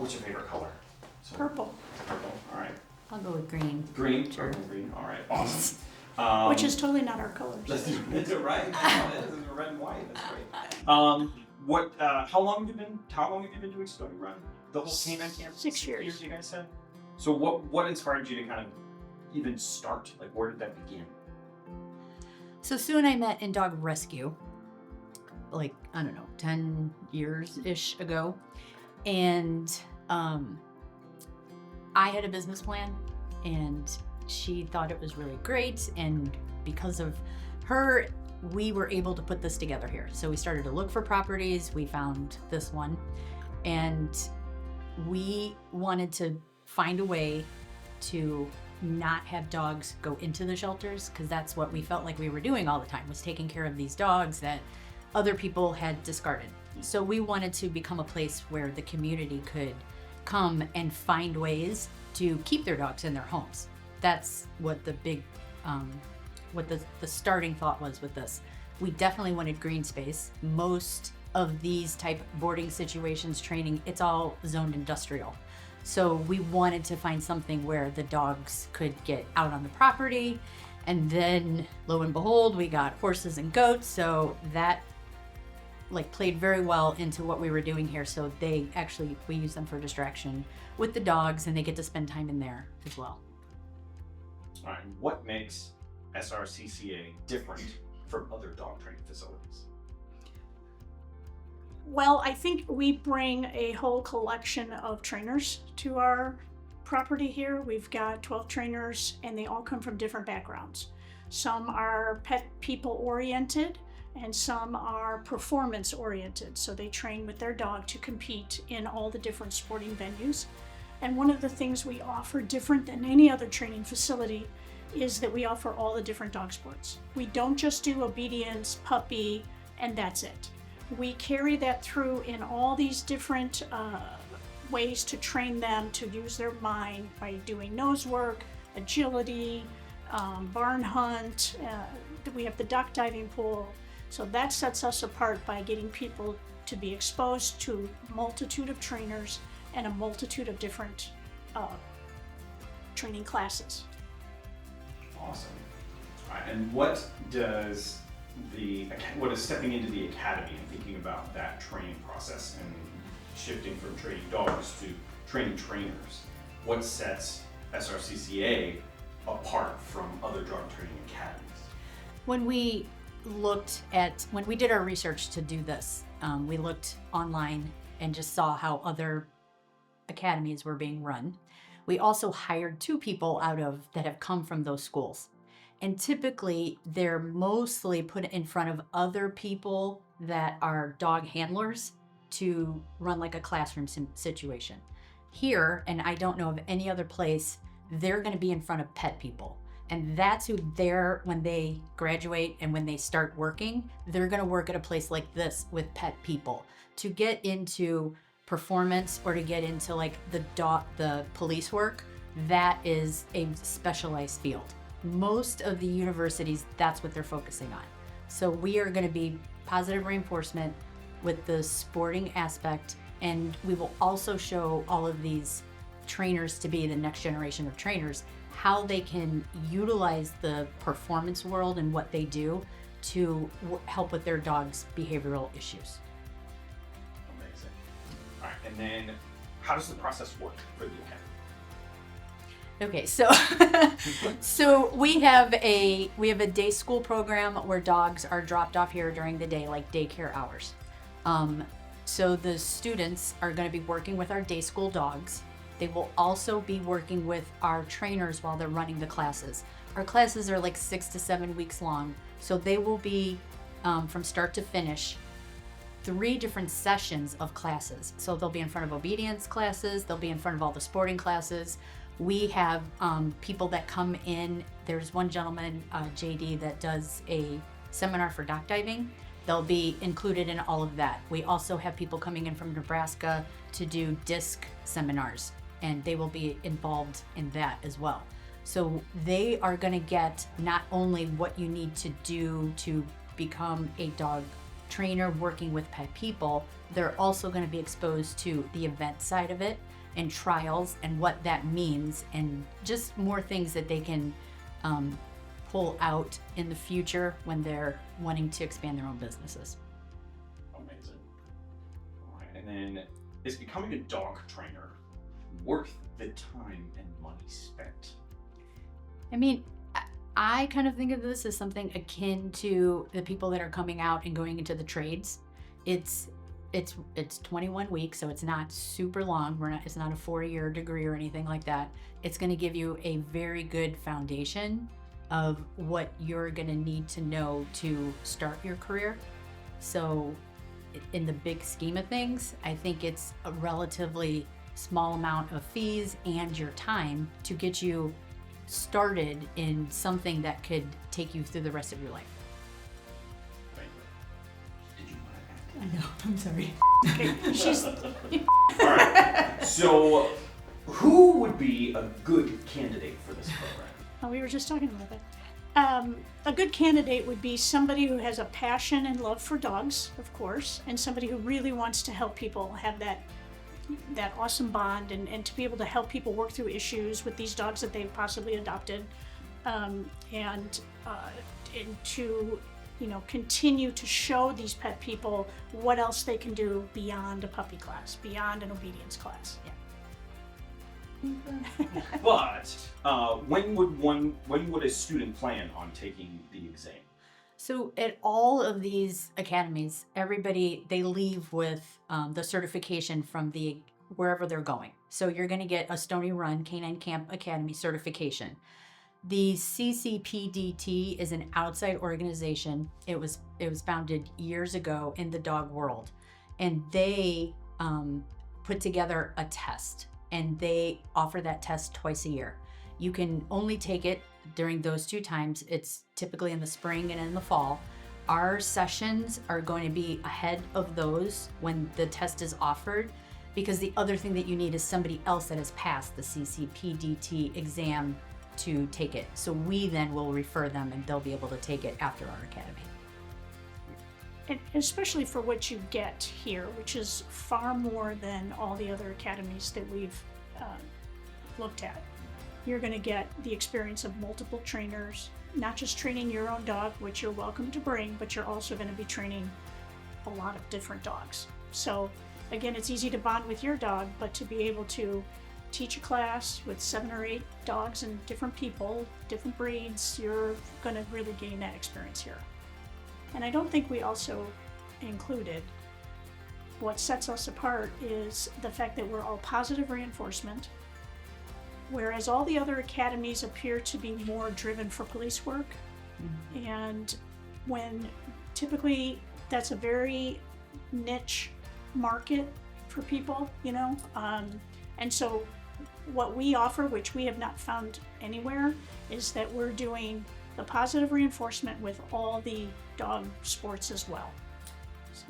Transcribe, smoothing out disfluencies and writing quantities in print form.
what's your favorite color? So, Purple. Purple, all right. I'll go with green. Green, Sure. purple, green, all right, awesome. Which is totally not our colors. That's right. This is red and white. That's great. How long have you been doing Stoney Run? The whole Canine camp? 6 years. You guys said. So what inspired you to kind of even start? Like, where did that begin? So Sue and I met in dog rescue, like, I don't know, 10 years-ish ago. And I had a business plan, and she thought it was really great. And because of her, we were able to put this together here. So we started to look for properties. We found this one, and we wanted to find a way to not have dogs go into the shelters, because that's what we felt like we were doing all the time, was taking care of these dogs that other people had discarded. So we wanted to become a place where the community could come and find ways to keep their dogs in their homes. That's what the big, what the starting thought was with this. We definitely wanted green space. Most of these type boarding situations, training, it's all zoned industrial. So we wanted to find something where the dogs could get out on the property. And then lo and behold, we got horses and goats. So that played very well into what we were doing here. So we use them for distraction with the dogs, and they get to spend time in there as well. All right, what makes SRCCA different from other dog training facilities? Well, I think we bring a whole collection of trainers to our property here. We've got 12 trainers, and they all come from different backgrounds. Some are pet people oriented, and some are performance oriented. So they train with their dog to compete in all the different sporting venues. And one of the things we offer different than any other training facility is that we offer all the different dog sports. We don't just do obedience, puppy, and that's it. We carry that through in all these different ways to train them to use their mind by doing nose work, agility, barn hunt. We have the duck diving pool. So that sets us apart by getting people to be exposed to a multitude of trainers and a multitude of different training classes. Awesome. All right, and what is stepping into the academy and thinking about that training process and shifting from training dogs to training trainers? What sets SRCCA apart from other dog training academies? When we did our research to do this, we looked online and just saw how other academies were being run. We also hired 2 people that have come from those schools. And typically they're mostly put in front of other people that are dog handlers to run like a classroom situation. Here, and I don't know of any other place, they're going to be in front of pet people. And that's who when they graduate and when they start working, they're going to work at a place like this with pet people. To get into performance or to get into the police work, that is a specialized field. Most of the universities, that's what they're focusing on. So we are going to be positive reinforcement with the sporting aspect, and we will also show all of these trainers to be the next generation of trainers how they can utilize the performance world and what they do to help with their dogs' behavioral issues. Amazing. All right, and then how does the process work for the academy? Okay, so we have a day school program where dogs are dropped off here during the day, like daycare hours. So the students are going to be working with our day school dogs. They will also be working with our trainers while they're running the classes. Our classes are like 6 to 7 weeks long, so they will be from start to finish 3 different sessions of classes. So they'll be in front of obedience classes, they'll be in front of all the sporting classes. We have people that come in. There's one gentleman, JD, that does a seminar for dock diving. They'll be included in all of that. We also have people coming in from Nebraska to do disc seminars, and they will be involved in that as well. So they are going to get not only what you need to do to become a dog trainer working with pet people, they're also going to be exposed to the event side of it and trials and what that means, and just more things that they can pull out in the future when they're wanting to expand their own businesses. Amazing. All right, and then is becoming a dog trainer worth the time and money spent? I mean, I kind of think of this as something akin to the people that are coming out and going into the trades. It's 21 weeks, so it's not super long. It's not a 4-year degree or anything like that. It's going to give you a very good foundation of what you're going to need to know to start your career. So in the big scheme of things, I think it's a relatively small amount of fees and your time to get you started in something that could take you through the rest of your life. Thank you. Did you want to add? I know, I'm sorry. Okay, she's All right. So, who would be a good candidate for this program? Oh, we were just talking about that. A good candidate would be somebody who has a passion and love for dogs, of course, and somebody who really wants to help people have that awesome bond and to be able to help people work through issues with these dogs that they've possibly adopted, and to continue to show these pet people what else they can do beyond a puppy class, beyond an obedience class. Yeah. But when would a student plan on taking the exam? So at all of these academies, everybody, they leave with the certification from wherever they're going. So you're going to get a Stoney Run Canine Camp Academy certification. The CCPDT is an outside organization. It was founded years ago in the dog world, and they put together a test, and they offer that test twice a year. You can only take it during those 2 times. It's typically in the spring and in the fall. Our sessions are going to be ahead of those when the test is offered, because the other thing that you need is somebody else that has passed the CCPDT exam to take it. So we then will refer them and they'll be able to take it after our academy. And especially for what you get here, which is far more than all the other academies that we've looked at. You're going to get the experience of multiple trainers, not just training your own dog, which you're welcome to bring, but you're also going to be training a lot of different dogs. So again, it's easy to bond with your dog, but to be able to teach a class with 7 or 8 dogs and different people, different breeds, you're going to really gain that experience here. And I don't think we also included what sets us apart is the fact that we're all positive reinforcement, whereas all the other academies appear to be more driven for police work. Mm-hmm. And when typically that's a very niche market for people, and so what we offer, which we have not found anywhere, is that we're doing the positive reinforcement with all the dog sports as well. So